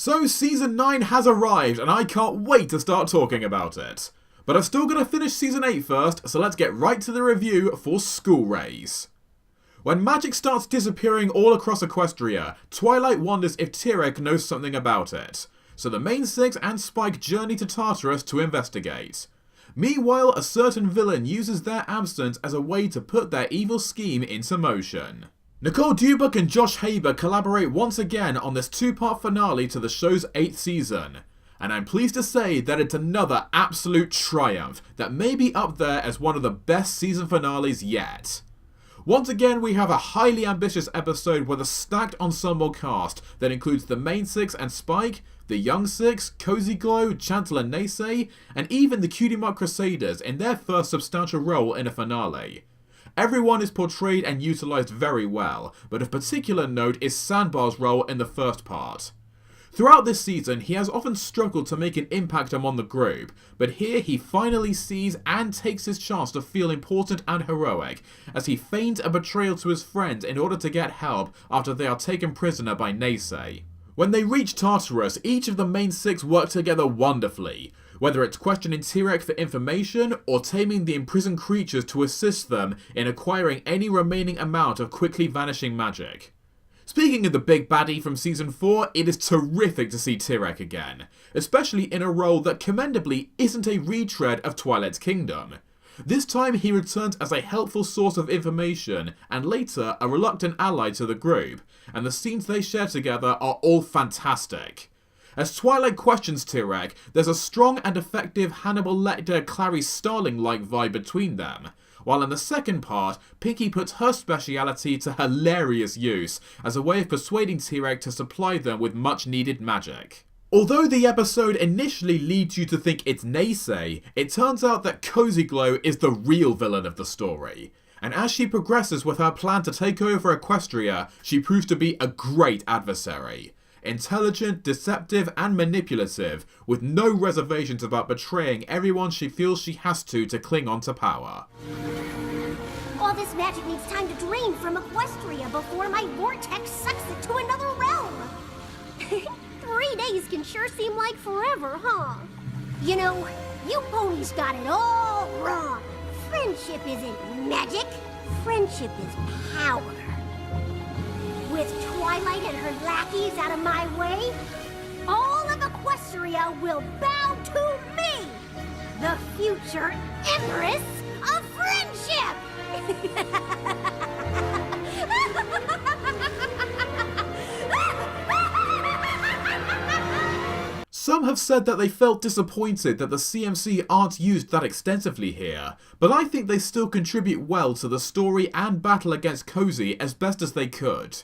So Season 9 has arrived and I can't wait to start talking about it. But I'm still going to finish Season 8 first, so let's get right to the review for School Raze. When magic starts disappearing all across Equestria, Twilight wonders if Tyrek knows something about it. So the main six and Spike journey to Tartarus to investigate. Meanwhile, a certain villain uses their absence as a way to put their evil scheme into motion. Nicole Dubuk and Josh Haber collaborate once again on this two-part finale to the show's 8th season. And I'm pleased to say that it's another absolute triumph that may be up there as one of the best season finales yet. Once again, we have a highly ambitious episode with a stacked ensemble cast that includes the main six and Spike, the young six, Cozy Glow, Chancellor Naysay, and even the Cutie Mark Crusaders in their first substantial role in a finale. Everyone is portrayed and utilised very well, but of particular note is Sandbar's role in the first part. Throughout this season, he has often struggled to make an impact among the group, but here he finally sees and takes his chance to feel important and heroic, as he feigns a betrayal to his friends in order to get help after they are taken prisoner by Naysay. When they reach Tartarus, each of the main six work together wonderfully, whether it's questioning Tyrek for information or taming the imprisoned creatures to assist them in acquiring any remaining amount of quickly vanishing magic. Speaking of the big baddie from Season 4, it is terrific to see Tyrek again, especially in a role that commendably isn't a retread of Twilight's Kingdom. This time he returns as a helpful source of information and later a reluctant ally to the group, and the scenes they share together are all fantastic. As Twilight questions Tyrek, there's a strong and effective Hannibal Lecter Clarice Starling-like vibe between them, while in the second part, Pinky puts her speciality to hilarious use as a way of persuading Tyrek to supply them with much needed magic. Although the episode initially leads you to think it's Naysay, it turns out that Cozy Glow is the real villain of the story. And as she progresses with her plan to take over Equestria, she proves to be a great adversary. Intelligent, deceptive, and manipulative, with no reservations about betraying everyone she feels she has to cling on to power. All this magic needs time to drain from Equestria before my vortex sucks it to another realm. 3 days can sure seem like forever, huh? You know, you ponies got it all wrong. Friendship isn't magic. Friendship is power. With Twilight and her lackeys out of my way, all of Equestria will bow to me, the future Empress of Friendship! Some have said that they felt disappointed that the CMC aren't used that extensively here, but I think they still contribute well to the story and battle against Cozy as best as they could.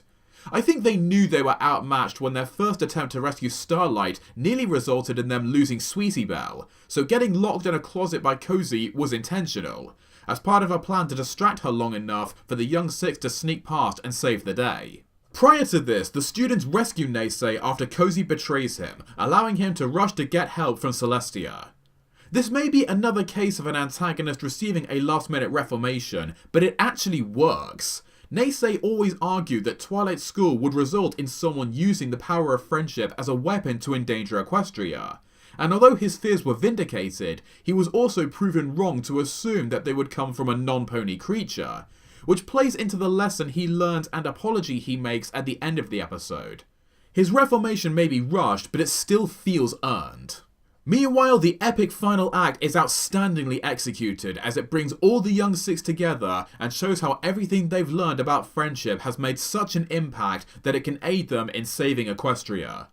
I think they knew they were outmatched when their first attempt to rescue Starlight nearly resulted in them losing Sweetie Belle, so getting locked in a closet by Cozy was intentional, as part of a plan to distract her long enough for the young six to sneak past and save the day. Prior to this, the students rescue Naysay after Cozy betrays him, allowing him to rush to get help from Celestia. This may be another case of an antagonist receiving a last-minute reformation, but it actually works. Naysay always argued that Twilight School would result in someone using the power of friendship as a weapon to endanger Equestria, and although his fears were vindicated, he was also proven wrong to assume that they would come from a non-pony creature, which plays into the lesson he learns and apology he makes at the end of the episode. His reformation may be rushed, but it still feels earned. Meanwhile, the epic final act is outstandingly executed as it brings all the young six together and shows how everything they've learned about friendship has made such an impact that it can aid them in saving Equestria.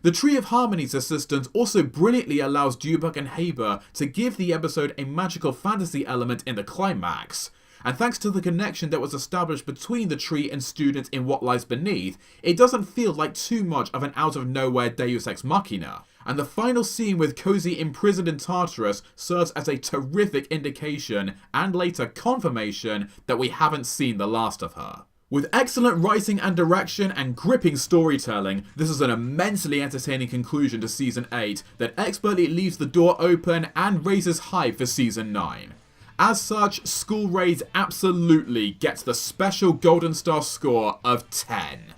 The Tree of Harmony's assistance also brilliantly allows Dubuk and Haber to give the episode a magical fantasy element in the climax, and thanks to the connection that was established between the tree and students in What Lies Beneath, it doesn't feel like too much of an out-of-nowhere Deus Ex Machina. And the final scene with Cozy imprisoned in Tartarus serves as a terrific indication, and later confirmation, that we haven't seen the last of her. With excellent writing and direction and gripping storytelling, this is an immensely entertaining conclusion to Season 8 that expertly leaves the door open and raises hype for Season 9. As such, School Raze absolutely gets the special Golden Star score of 10.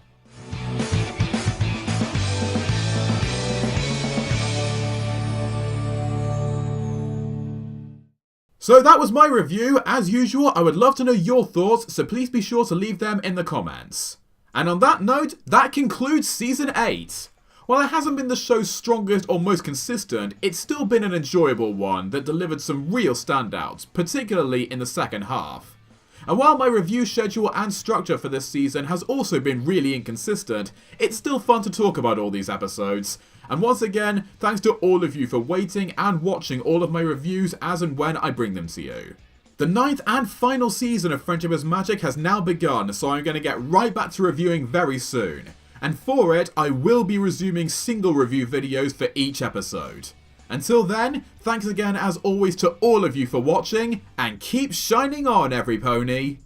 So that was my review. As usual, I would love to know your thoughts, so please be sure to leave them in the comments. And on that note, that concludes Season 8. While it hasn't been the show's strongest or most consistent, it's still been an enjoyable one that delivered some real standouts, particularly in the second half. And while my review schedule and structure for this season has also been really inconsistent, it's still fun to talk about all these episodes. And once again, thanks to all of you for waiting and watching all of my reviews as and when I bring them to you. The 9th and final season of Friendship is Magic has now begun, so I'm going to get right back to reviewing very soon. And for it, I will be resuming single review videos for each episode. Until then, thanks again as always to all of you for watching, and keep shining on, every pony!